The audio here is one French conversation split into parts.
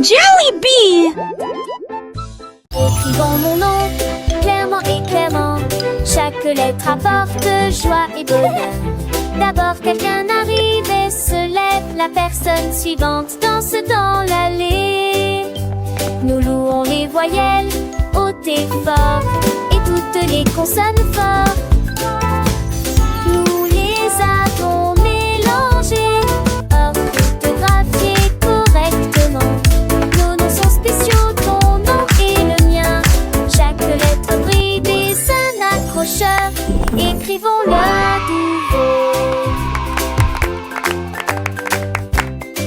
Jollibee! Écrivons mon nom, clairement et clairement. Chaque lettre apporte joie et bonheur. D'abord quelqu'un arrive et se lève. La personne suivante danse dans l'allée. Nous louons les voyelles, hautes et fortes, et toutes les consonnes fortes. Nous les avons mélangées, orthographiées correctement. Nos noms sont spéciaux, ton nom et le mien. Chaque lettre brille des un accrocheur. Écrivons-le à nouveau.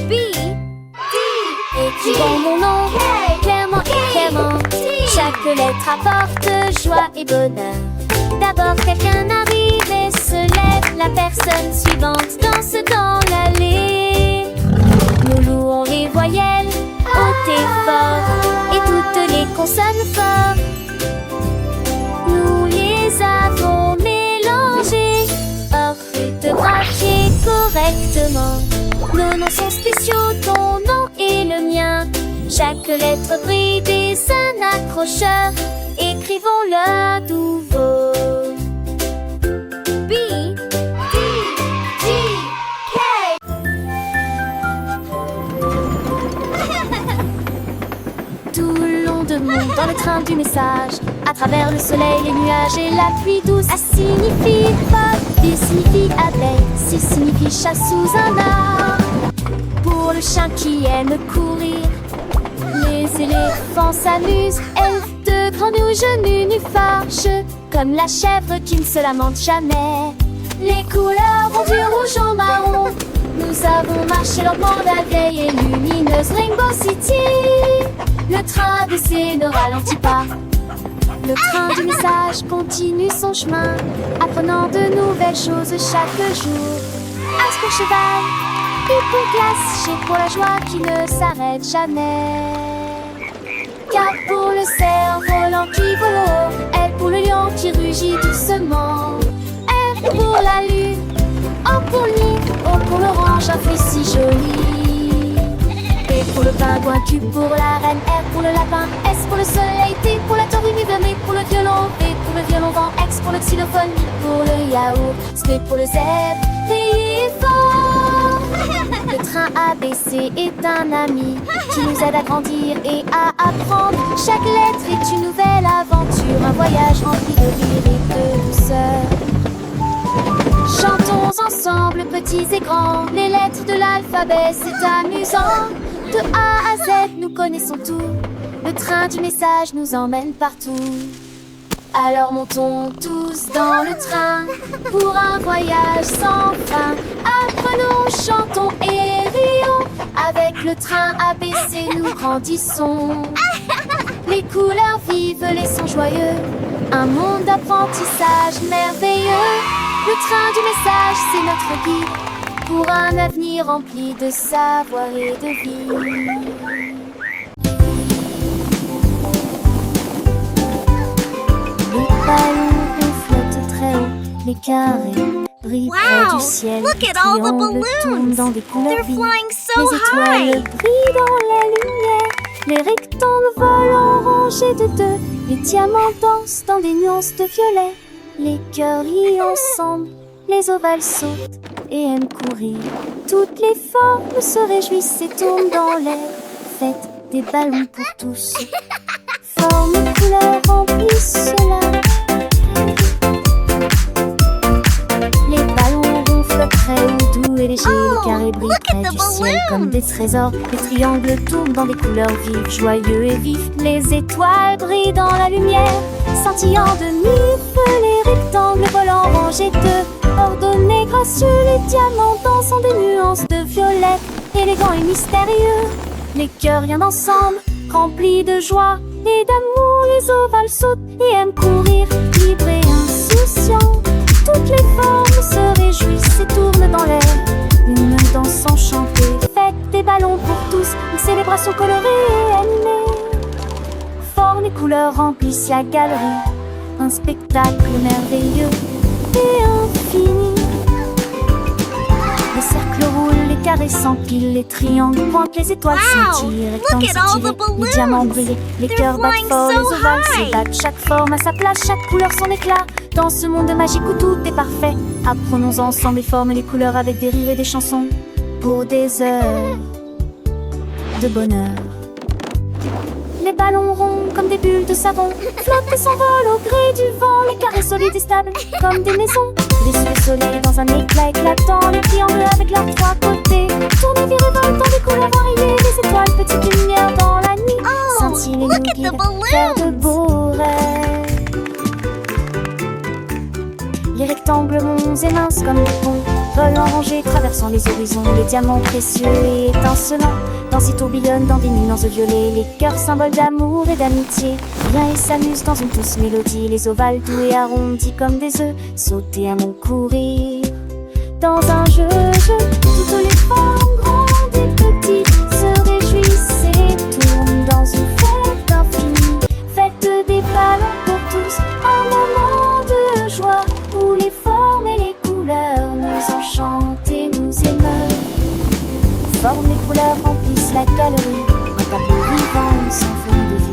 B, D. Écrivons mon nom, clairement et clairement. Chaque lettre apporte joie et bonheur. D'abord quelqu'un arrive et se lève. La personne suivante danse dans l'allée. Nous louons les voyelles, hautes et fortes, et toutes les consonnes fortes. Nous les avons mélangées, orthographiées correctement. Nos noms sont spéciaux, ton nom et le mien. Chaque lettre brille des un accrocheur. Écrivons-le à nouveau. B, D, G, K. Tout le long de monde dans le train du message. À travers le soleil, les nuages et la pluie douce. A signifie pas, B signifie abeille, C signifie chat sous un arbre. Pour le chien qui aime courir, les éléphants s'amusent. Elfes de grands nez aux genoux nus fâcheux, comme la chèvre qui ne se lamente jamais. Les couleurs vont du rouge au marron. Nous avons marché lentement la vieille et lumineuse Rainbow City. Le train ABC ne ralentit pas. Le train du message continue son chemin, apprenant de nouvelles choses chaque jour. As pour cheval, U pour glace, G pour la joie qui ne s'arrête jamais. K pour le cerf-volant qui vole haut, L pour le lion qui rugit doucement. R pour la lune, O pour le nid, O pour l'orange, un fruit si joli. P pour le pingouin, Q pour la reine, R pour le lapin, S pour le soleil, T pour la tortue, M pour le violon, V pour le violon vent, X pour le xylophone, I pour le yaourt, S pour le zèbre, riez fort. Le train ABC est un ami qui nous aide à grandir et à apprendre. Chaque lettre est une nouvelle aventure, un voyage rempli de rire et de douceur. Chantons ensemble, petits et grands, les lettres de l'alphabet, c'est amusant. De A à Z, nous connaissons tout. Le train du message nous emmène partout. Alors montons tous dans le train pour un voyage sans fin. Apprenons, chantons et rions. Avec le train ABC, nous grandissons. Les couleurs vives, les sons joyeux. Un monde d'apprentissage merveilleux. Le train du message, c'est notre guide pour un avenir rempli de savoir et de vie. Les ballons flotte très haut, les carrés brillent près du ciel. Look at all the balloons! Dans des couleurs They're vives. flying so Les high! étoiles brillent dans la lumière. Les rectangles volent en rangées de deux. Les diamants dansent dans des nuances de violet. Les cœurs rient ensemble, les ovales sautent et aiment courir. Toutes les formes se réjouissent et tournent dans l'air. Faites des ballons pour tous. Formes, couleurs remplissent cela. Les ballons ronflent très haut, doux et légers. Les carrés brillent look at près the du ciel balloons. comme des trésors. Les triangles tournent dans des couleurs vives, joyeux et vifs. Les étoiles brillent dans la lumière, scintillant de mille feux. Les rectangles volent en rangées de ordonnés, gracieux. Les diamants dansent en des nuances de violet, élégants et mystérieux. Les cœurs viennent ensemble, remplis de joie et d'amour. Les ovales sautent et aiment courir, libres et insouciants. Toutes les formes se réjouissent et tournent dans l'air. Une danse enchantée, faites des ballons pour tous. Une célébration colorée et animée. Formes et couleurs remplissent la galerie. Un spectacle merveilleux et infini. Les cercles roulent, les carrés s'empilent, les triangles pointent, les étoiles scintillent, rectangles look at all the s'étirent, les diamants brillent, les They're cœurs battent flying fort, so les ovales high. s'ébattent, chaque forme à sa place, chaque couleur son éclat. Dans ce monde magique où tout est parfait, apprenons ensemble les formes et les couleurs avec des rires et des chansons pour des heures de bonheur. Les ballons ronds comme des bulles de savon flottent et s'envolent au gré du vent. Les carrés solides et stables comme des maisons déçus le soleil dans un éclat éclatant. Les triangles avec leurs trois côtés tournent et revoltent dans des couleurs variées. Les étoiles, petites lumières dans la nuit, scintillent et nous look at the guident balloons. vers de beaux rêves. Les rectangles ronds et minces comme des ponts volent en rangée, traversant les horizons. Les diamants précieux et étincelants dansent et tourbillonnent dans des nuances violets. Les cœurs symboles d'amour et d'amitié viennent et s'amusent dans une douce mélodie. Les ovales doux et arrondis comme des œufs sauter à mon courir dans un jeu. Toutes les formes grandes et petites se réjouissent et tournent dans une fête infinie. Fête des ballons pour tous, un moment de joie où les formes et les couleurs nous enchantent et nous émeuvent. Formes et couleurs remplissent la galerie, un tableau vivant, une symphonie de vie.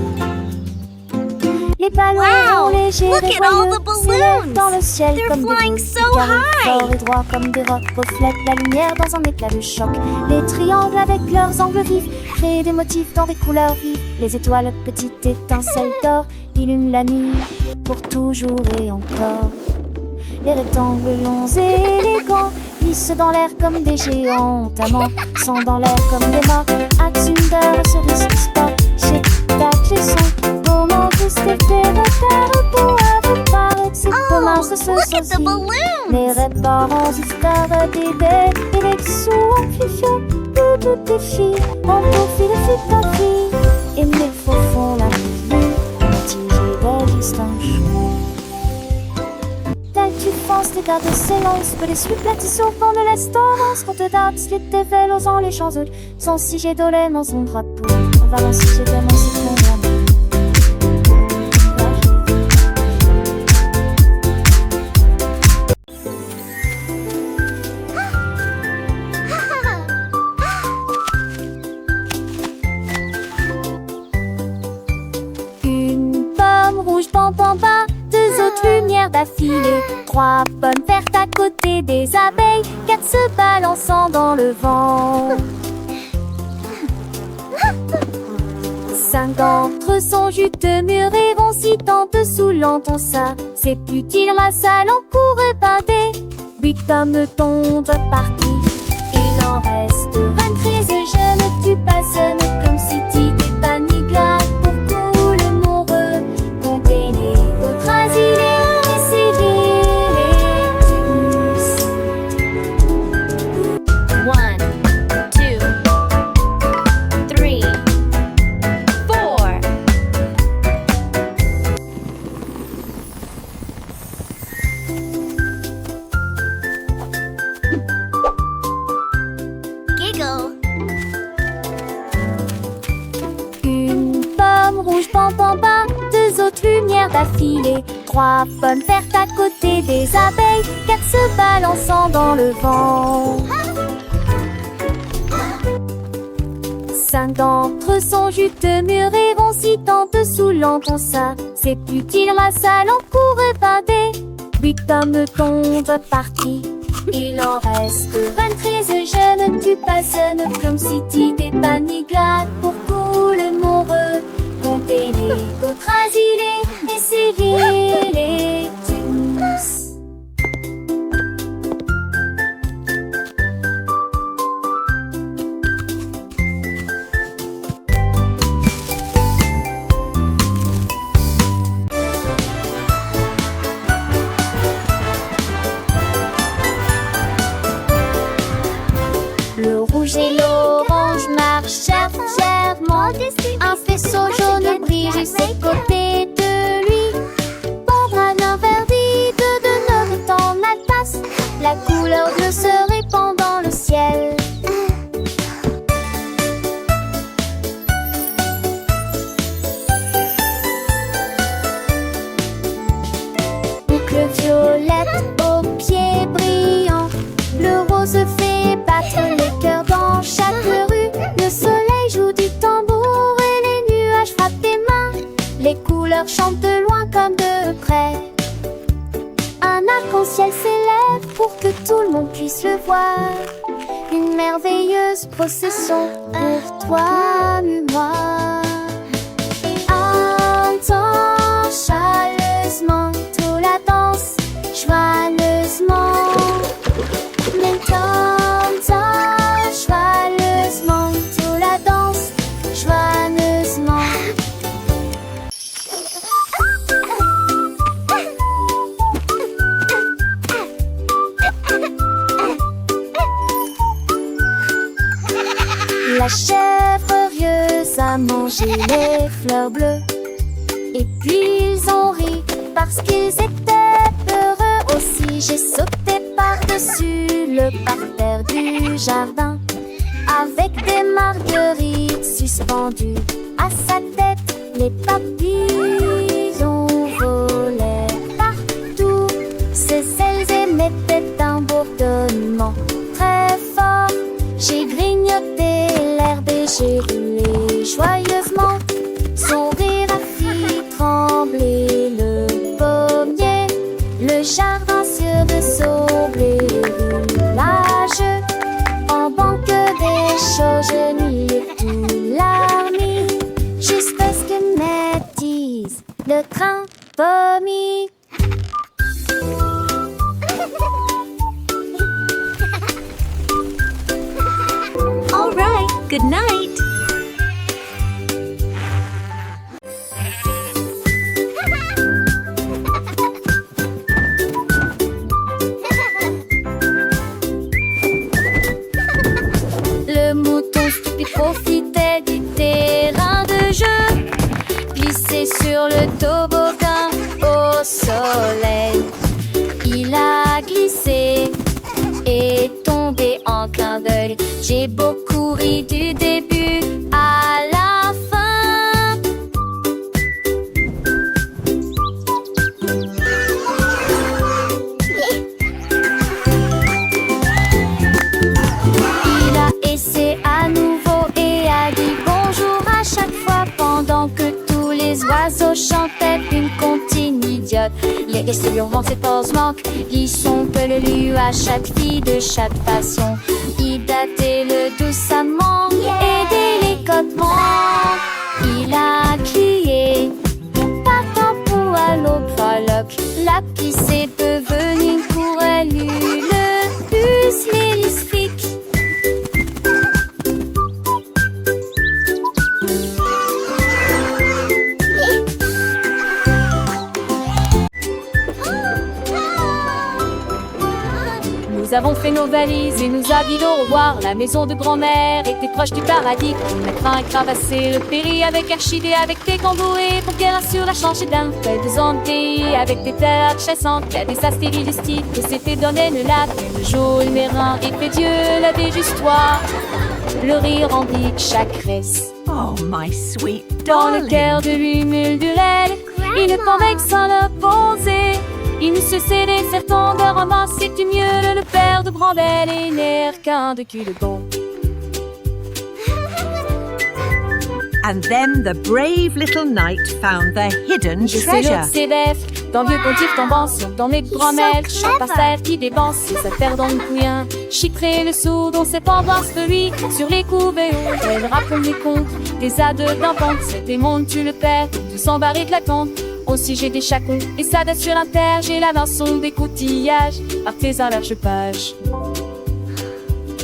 Les ballons Wow, légers look et at all joyeux the s'élèvent balloons. dans le ciel They're comme des flying boules. so Les carrés high. forts et droits comme des rocs reflètent la lumière dans un éclat de choc. Les triangles avec leurs angles vifs créent des motifs dans des couleurs vives. Les étoiles, petites étincelles d'or, illuminent la nuit pour toujours et encore. Les rectangles longs et élégants glissent dans l'air comme des géants amants, sont dans l'air comme des morts. Axunder, cerise, sport, chez tac, les sons, comment tous les repères pour avoir c'est comment ce Look at the sosie. balloons. Les réparants frères des bêtes et les sous amplifiants, toutes les filles, en profil de fille ta fille. Et mes faux font la vie, tirés des distances. Tu penses les gardes s'élancent, que les suiplatis au vent de l'Estorance, qu'on te date, ce qui était fait aux les champs sans si j'ai dolé dans son drapeau. On va si j'ai tellement si ton Une pomme rouge, pam pam pam, deux autres lumières d'affilée, trois pommes vertes à côté des abeilles, quatre se balançant dans le vent. Cinq d'entre eux sont juteux, mûrs et vont si tant dessous l'entend ça. C'est plus qu'il salle en cours épinté. Huit pommes tombent partis. Il en reste 23. Je ne tue pas, ce n'est comme si t'étais pas ni glace pour tout le monde. Comptez les autres asilés, essayez les tous. 1, 2, 3, 4. Giggle. Une pomme rouge, pam pam pam, deux autres lumières d'affilée, trois pommes vertes à côté des abeilles, quatre se balançant dans le vent. Cinq d'entre eux sont juteux, mûrs et vont si tant dessous l'entend ça. C'est plus qu'il salle en cours épinté. Huit pommes tombent partis. Il en reste 23. Je ne tue pas, ce n'est comme si t'étais pas ni glace pour tout le monde. Comptez les autres asilés, essayez les tous. Le rouge et l'orange marchèrent fièrement. Un faisceau jaune brille juste à côté de lui. Pambrane verdie de neuf dans la tasse. La couleur bleue se répand dans le ciel. Boucle violette aux pieds brillants. Le rose fait battre les cœurs chante de loin comme de près. Un arc-en-ciel s'élève pour que tout le monde puisse le voir. Une merveilleuse procession pour toi et moi. Entends chaleureusement tout la danse, joyeusement. T'entends joyeusement tout la danse, joyeusement. La chèvre heureuse a mangé les fleurs bleues. Et puis ils ont ri parce qu'ils étaient heureux aussi. J'ai sauté par-dessus le parterre du jardin avec des marguerites suspendues à sa tête. Les papillons volaient partout. Ses ailes émettaient un bourdonnement très fort. J'ai grignoté l'herbe et j'ai roulé joyeusement. Son rire a fait trembler le pommier. Le jardin sur de saublé roulage. En banque des choses, je n'y ai plus l'armée. Jusqu'à ce que m'attise le train pommier. All right, good night. Le mouton stupide profitait du terrain de jeu, glissé sur le toboggan au soleil. Il a glissé et tombé en clin d'œil. J'ai beaucoup ri du début à la fin. Il a essayé à nouveau et a dit bonjour à chaque fois pendant que tous les oiseaux chantaient une comptine idiote. Les questions vont ses pauses manquent, ils sont peu le lu à chaque fille de chaque façon. Il datait le doucement et délicatement. Il a crié partant pour à l'eau prologue. La pisse est devenue une courelle, le bus l'hélistrique. Nous avons fait nos valises et nous habillons au revoir. La maison de grand-mère était proche du paradis. La crin est cravassée, le péri avec archidé, avec des cambourés pour qu'elle assure la changer d'un feuille de zanté, avec des terres chassantes, il y a des astéries de style que s'était donné le lac. Le jaune mérin et que Dieu l'avait juste toi. Le rire remplit chaque reste. Oh, my sweet Dans le darling. cœur de lui murmurait une convexe sans le poser. Il ne se cédait certain de ramasser du mieux le père de Brandel et l'air qu'un de cul de bon. And then the brave little knight found the hidden Je sais treasure. l'autre s'élève, d'un vieux pontife tombant sur dans mes grand-mères, chante par terre qui dépense ses affaires dans le couillin. Chiffrer le sourd dont ses pendances de lui, sur les couverts, elle raconte les contes, des ades d'un pente, c'est des mondes tu le perds, tout s'embarrer de la compte. Aussi j'ai des chacons, et ça date sur un terre, j'ai la main des coutillages, artisan large page.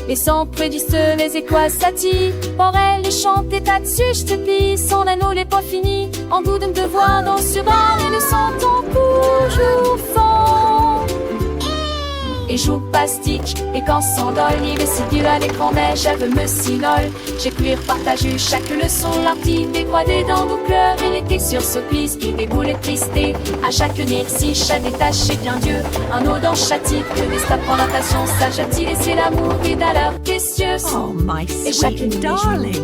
Et sans prédisent les écoises satis, pour elle les chantait là-dessus, je te plie, son anneau n'est pas fini, en goût de me devoir dans ce bar et le sentant toujours fond. Et joue pastique, et quand s'endole, il décide à l'écran, mais j'avais me sinole. J'ai cuir partagé chaque leçon, l'artiste décroisée dans nos cœurs, il était sur ce plis, qui déboule tristé. À chaque si chat détaché bien Dieu, un eau dans châtie, que des stapes en natation, sage a-t-il laissé l'amour, et d'ailleurs, qu'est-ce Oh, my Et chaque sweet nuit, darling.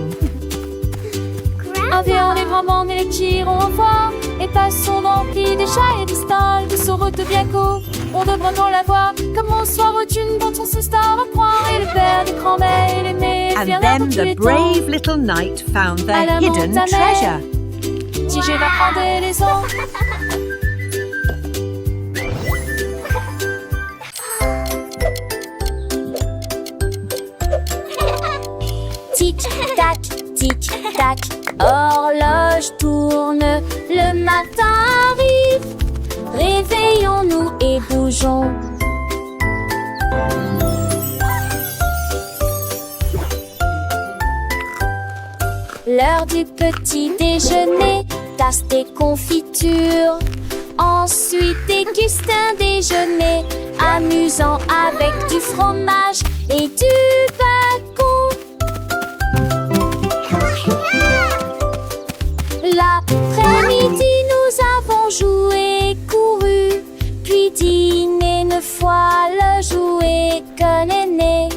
un vieux les grands et les tirons au fort, et passons remplis des chats et des stalles, de son route bien court, on devrait dans la voir, comme on soir aucune dont on se star à croire, et le père des grands-mères et les mères, And then the brave little knight found the À la hidden montagne. treasure. Si je vais prendre les autres. Tic-tac, tic-tac, horloge tourne, le matin arrive. Réveillons-nous et bougeons. L'heure du petit déjeuner, tasse des confitures. Ensuite déguste un déjeuner amusant avec du fromage et du bacon. L'après-midi, nous avons joué et couru, puis dîné une fois le jouet que l'aîné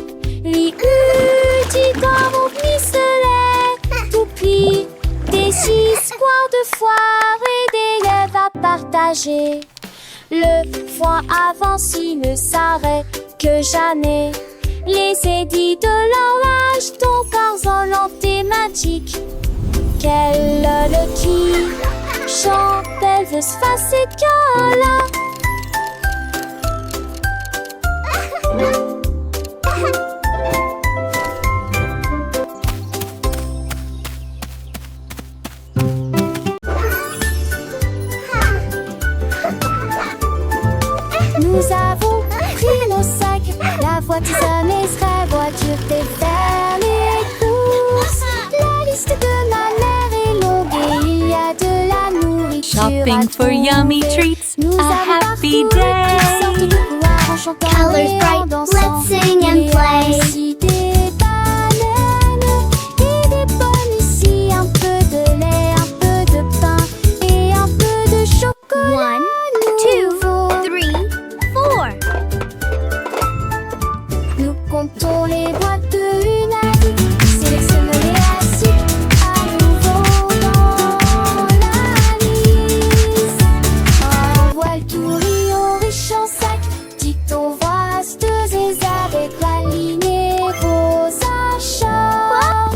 lui eut dit comme on ficelait, toupie, des histoires de foire et des rêves à partager. Le foin avance, il ne s'arrête que jamais. Les édits de l'orage, ton corps thématique. Quelle le qui chante, elle veut se passer que là. Nous avons pris nos sacs, la voiture sera voiture des faire les courses. La liste de ma mère est longue et il y a de la nourriture Shopping à for yummy trouver. treats, Nous a avons happy parcouru toutes sortes day. de couloirs en chantant Colors et en bright, dansant. let's sing and Il y a play. aussi des bananes et des pommes ici, un peu de lait, un peu de pain et un peu de chocolat. 1, 2, nouveau. 3, 4. Nous comptons les boîtes de une à une, sélectionne les assiettes à nouveau dans la liste. Un voile tout riant riche en sac, dicton vastes et avec la lignée vos achats.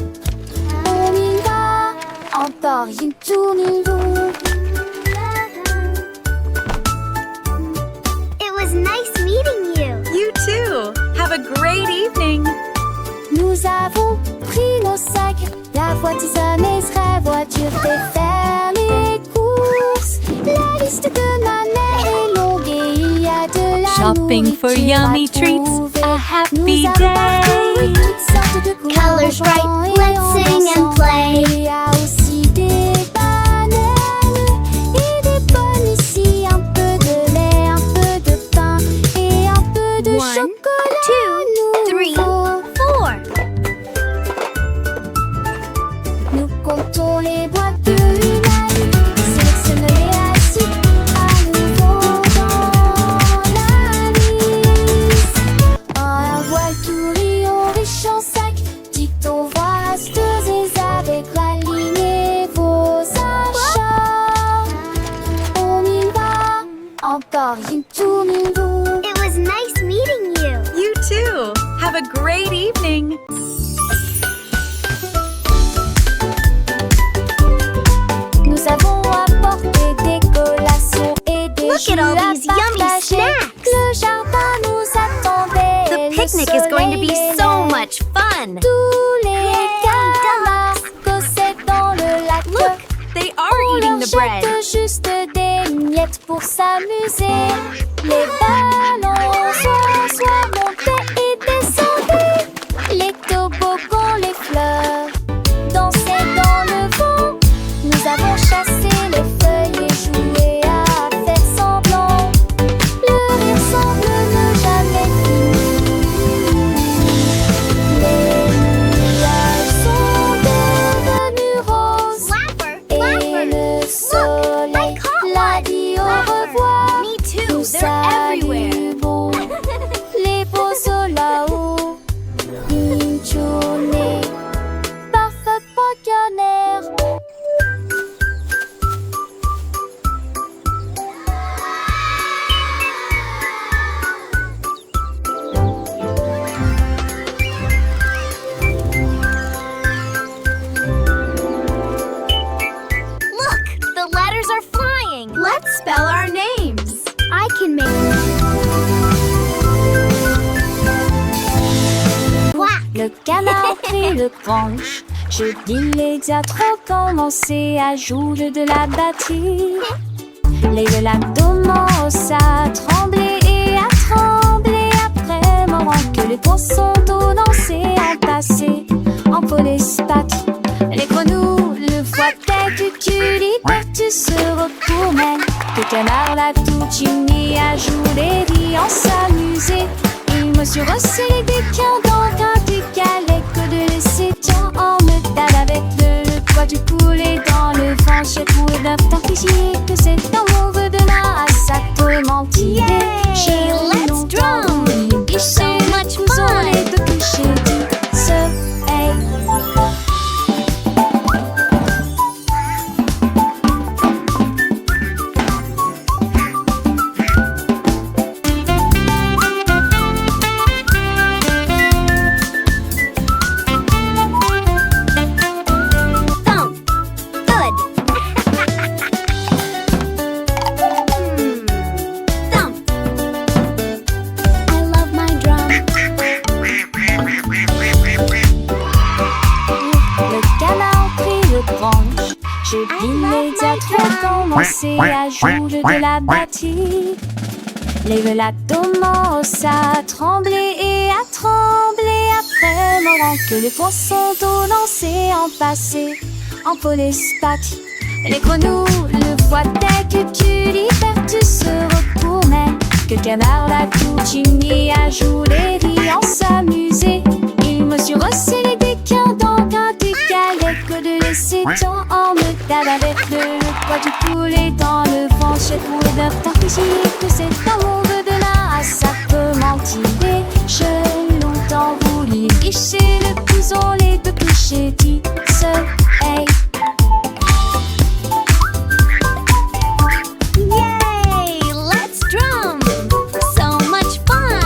On y va, encore une tournée longue. It was nice meeting you. You too. Have a great evening. Nous avons pris nos sacs, la voiture serait voiture fait faire les courses. La liste de ma mère est longue et il y a de la Shopping for nourriture yummy à treats, trouver. a happy Nous avons parcouru day. toutes sortes de couleurs Colors en chantant bright, et let's en sing and dansant. play. Il y a aussi des bananes et des pommes ici, un peu de lait, un peu de pain et un peu de 1, chocolat 2, 3, nouveau. 4. Nous comptons les boîtes de une à une, sélectionne les assiettes à nouveau dans la liste. Un voile tout riant riche en sac, dicton vastes et avec la lignée vos achats. On y va, encore une tournée longue. It was nice meeting you. You too. Have a great evening. Nous avons apporté des collations et des Look jus at all à these yummy partager. snacks. Le jardin nous attendait. The Le picnic is going to be soleil so aimait. much fun. Tous les canards causaient dans le lac. Look, they are On eating leur the bread. jette juste des miettes pour s'amuser. Les ballons soit montaient et descendaient. Les toboggans, les fleurs dansaient dans le vent. Nous avons chassé les feuilles et joué à faire semblant. Le rire semble ne jamais finir. Les nuages sont devenus roses. Flapper, Et flapper. le soleil I caught l'a one. dit au Flapper. revoir. Me too. Nous They're everywhere. pris le crunch. Je dis les diatres commencer à jouer de la batterie. Les l'abdomen à trembler et à trembler après moment que les poissons d'eau dansaient en passé en polyspath. Les grenouilles, le foie tête, tu liberté se recours même. Que canard la tout unis à jouer des en s'amuser. Il me suis resserré des quins dans un décalé que de laisser tiens en me tape avec le poids du poulet dans le vent. J'ai trouvé d'un physique que c'est un mauvais de la à te mentir. Yay, let's drum. So much fun. Les deux clichés du soleil. Thump. Good. Thump. I love my drum. Le canard prit le branche. Je dis les diatres commencer à jouer de la batterie. Les l'abdomen à trembler et à trembler après moment que les poissons d'eau dansaient en passé en polyspath. Les grenouilles, le foie tête, tu liberté se recours même. Que le canard la tout unis à jouer des en s'amuser. Il me suis resserré des quins dans un décalé que de laisser temps en me tape avec le poids du poulet dans le vent. J'ai trouvé d'un physique que c'est un mauvais de la ça peut mentir. J'ai longtemps voulu licher le couson, les deux clichés du soleil. Yay, let's drum. So much fun.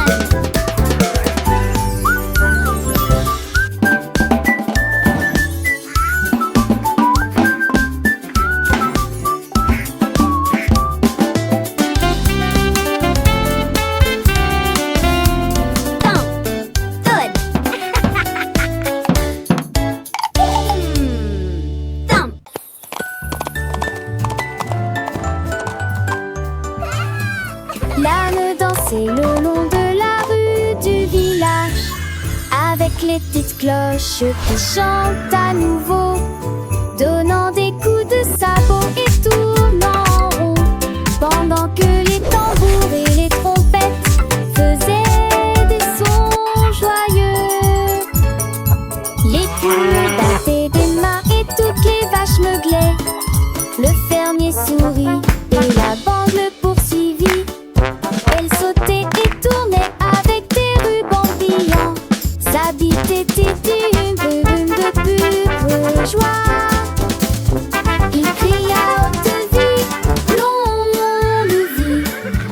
Thump. Good. Thump. L'âne dansait le long de la rue du village avec les petites cloches qui chantent à nouveau, donnant des coups de sabot et tournant en rond, pendant que les tambours et les trompettes faisaient des sons joyeux. Les poules battaient des mains et toutes les vaches meuglaient. Le fermier sourit et la bande le poursuivit. Elle sautait et tournait avec des rubans brillants. Sa bite était une brume de pure joie. Il cria haute vie, longue vie.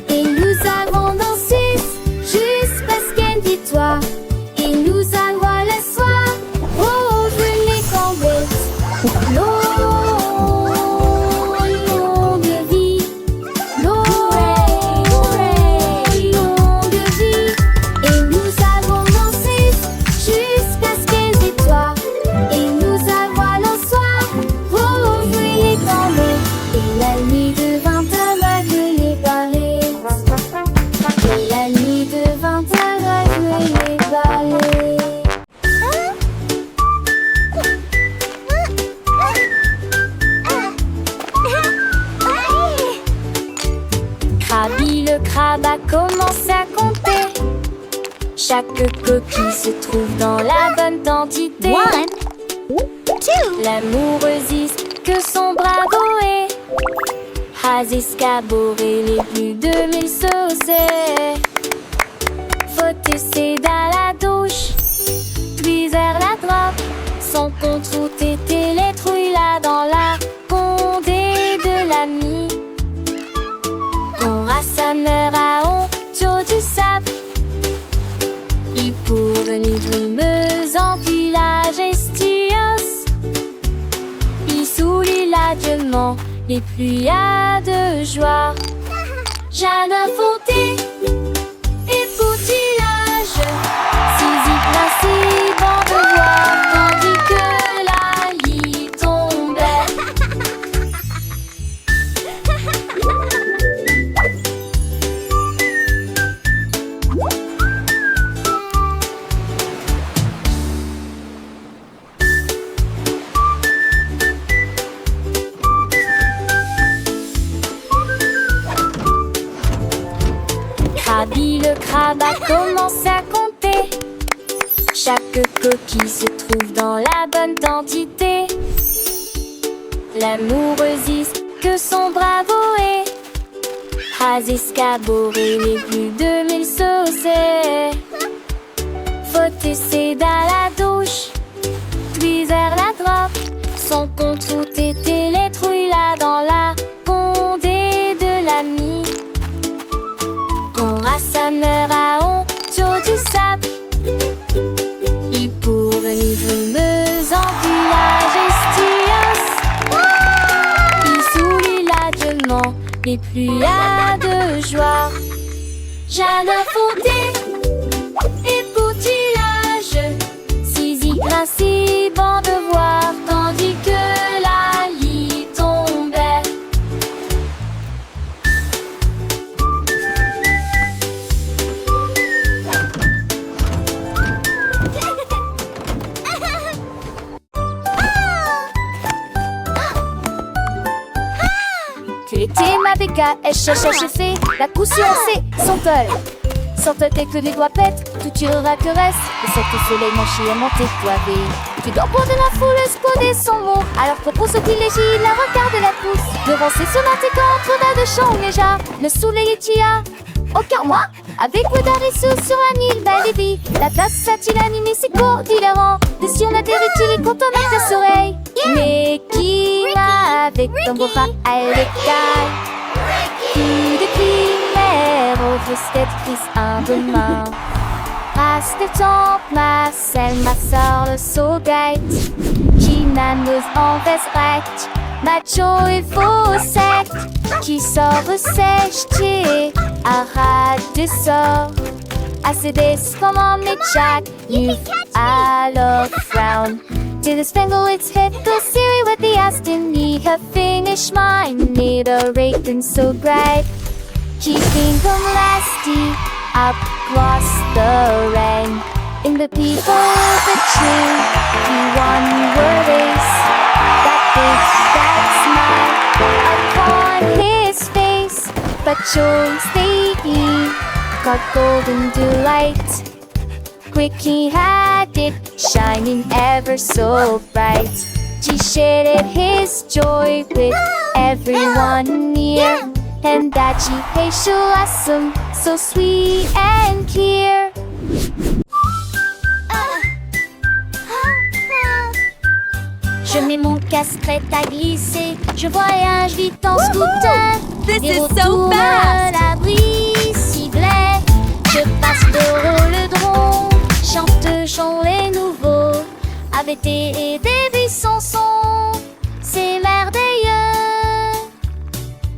Et nous avons dansé jusqu'à ce qu'elle victoire. Et nous allons le soir rejoindre les cambettes. Longue vie. Longue vie. Et nous avons dansé jusqu'à ce qu'elle victoire. Et nous avons le soir rejoué dans l'eau. Et la nuit devint aveugle les barrettes. Et la nuit devint aveugle les barrettes. Krabi le crabe a commencé à compter. Chaque coquille se trouve dans la bonne quantité. 1, 2. L'amoureuse que son bravo est. Has escaboré les plus de 1000 saucés. Faut essayer dans la douche, puis vers la droite. Son compte route était les trouilles là dans la condé de l'ami. On sa mère à honte du sable. Il pour venir brumeuse en village estios. Il sourit l'adieuement les pluies de joie. Jardin fonté et potilage. Saisis principe en devoir. rabat commence à compter chaque coquille se trouve dans la bonne quantité. L'amoureuse dit que son bravo est has escaboré les plus de 1000 saucés. Faut essayer dans la douche, puis vers la droite. Son compte tout était les trouilles là dans la condée de l'ami. Qu'on sa mère à on sur du sable. Il pour venir me en village estios. Il sourit largement et plus à de joie. J'adore fonder et poutillage, saisie ainsi bon de voir, tandis que la lit tombait. Que l'été ma béca, elle cherche fait la coup sur C, son tol. Sans te tête que les doigts pètent, tout tirera que reste. Et cette soleil manché à monter toivé. Tu dors pour de la foule, exploder son mot. Alors propose au privilégie, la regarde la pousse. Devant ses sonnettes et contre de chant déjà. Le soleil est tia. Aucun moi, avec Ouedarisou sur un île belle la place s'a-t-il animé ses cours différents. Des cieux la terre est-il content avec ta soleil. Mais qui va avec ton beau bras à l'écaille. Tout de primaire, au cette prise un peu main. Passe le temps, ma selle, ma soeur, le saugate. Qui n'annonce en veste recte, macho et faux sec. Qui sort sèche, qui arrête des sorts. Assez des comment mais Jack, you alors frown. To the spangle its head, the Siri with the Aston, ye have finished mine, need a rating so bright. Keeping them lasty up across the rain. In the people of the tree, he won your race. That big, that smile upon his face. But choice they got golden delight. Quick he had it, shining ever so bright. He shared his joy with everyone near. And that she hates awesome, so sweet and clear. Je mets mon casque prêt à glisser. Je voyage vite en scooter. This Et is retour so à fast! l'abri ciblé. Je passe le drone. Chante chant les nouveaux. Avec des buissons sont. C'est merveilleux.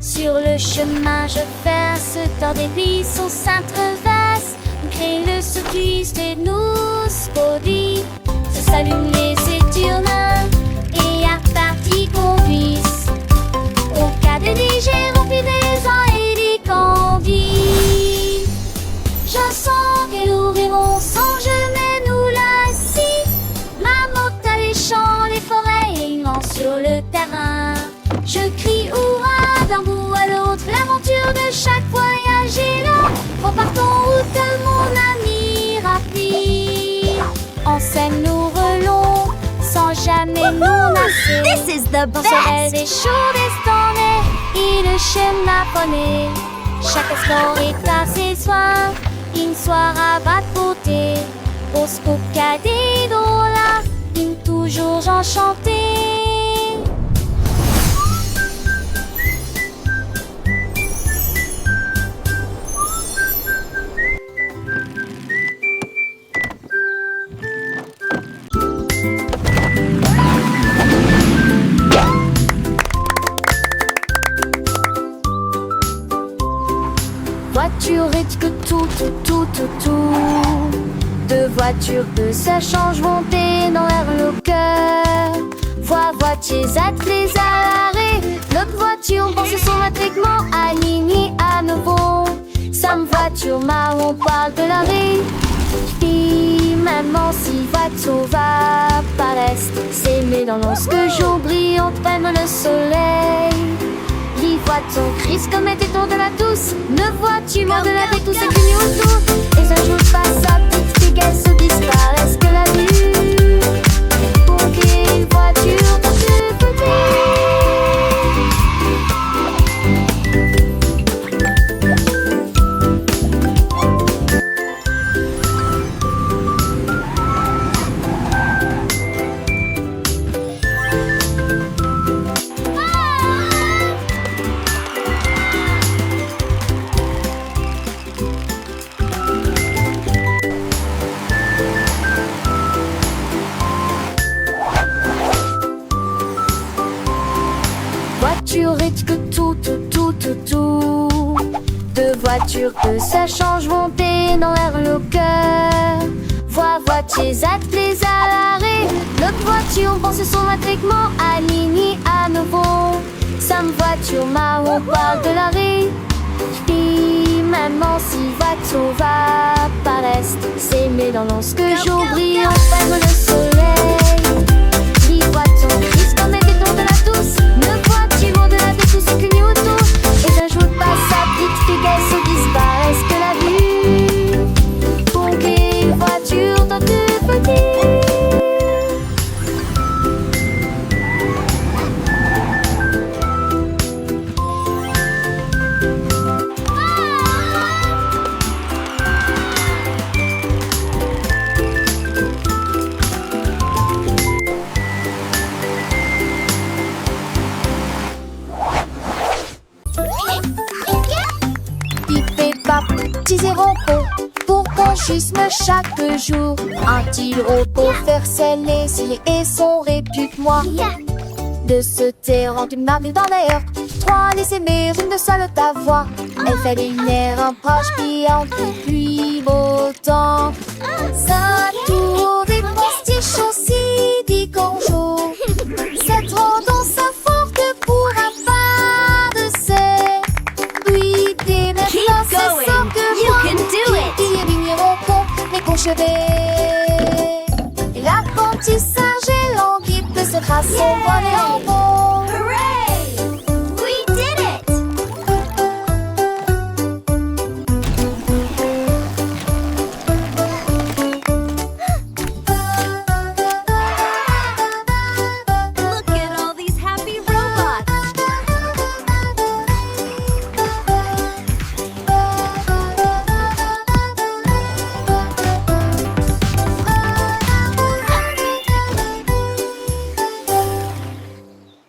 Sur le chemin, je verse dans des buissons s'intreversent. On crée le circuit et nous body. Se s'allument les étures-mains et à partie qu'on puisse. Au cas de digérer, rempli des ans et des candies. Je sens qu'elle ouvriront sans jamais nous lasser. Ma moto les champs, les forêts et immense sur le terrain. Je crie hurrah d'un bout à l'autre, l'aventure de chaque voyage est là. Repartons route mon ami rapide. En scène nous relons, sans jamais nous lasser. This is the Dans soleil best! des chauds destonnés, et le schéma poney. Chaque instant est à ses soins, une soirée à côté. Au scoop cadet là, une toujours enchantée. Voiture et que tout. Deux voitures que ça change monter dans l'air le cœur. Voitiers attelés à l'arrêt. L'autre voiture pense son attriquement aligné à nouveau. Sam voiture marron parle de l'arrêt. Puis maman si voiture va paraître. C'est mais dans l'once que jour brillante prenne le soleil. Lis, vois-t-on, Christ comme était-on de la douce. Ne vois-tu modeler avec tous ces cugnons autour. Et un jour passe sa petite fille qu'elle se disparaisse que la vue. Pour qu'une voiture dans ce côté. Voiture risque tout. Deux voitures que ça change monter dans l'air le cœur. Voitiers attelés à l'arrêt. L'autre voiture pense son matriquement aligné à nouveau. Sam voiture marron parle de l'arrêt. Puis maman si voiture va par l'est. C'est mais dans ce que jour brillant perdre le soleil. Lis voiture Christ comme était-on de la douce. Ne vois-tu de la tête tous ces cugnons autour. Et un jour passe sa petite fille qu'elle se disparaisse que la vue. Pour qu'une voiture dans tout petit. Petits et repos, pour conchisme chaque jour. Un-t-il repos faire sceller cire et son répute-moi. De se taire en une marque dans l'air. Trois laisser mais une de seule ta voix. Elle fait une air un proche piant depuis beau temps. Sa tour des postiches aussi dit bonjour. C'est trop dans sa forte pour un pas de serre. Oui, des maintenant c'est ça que moi. Il est vigné au pont, mais conchevé. L'apprentissage est languide de ce trace au volet.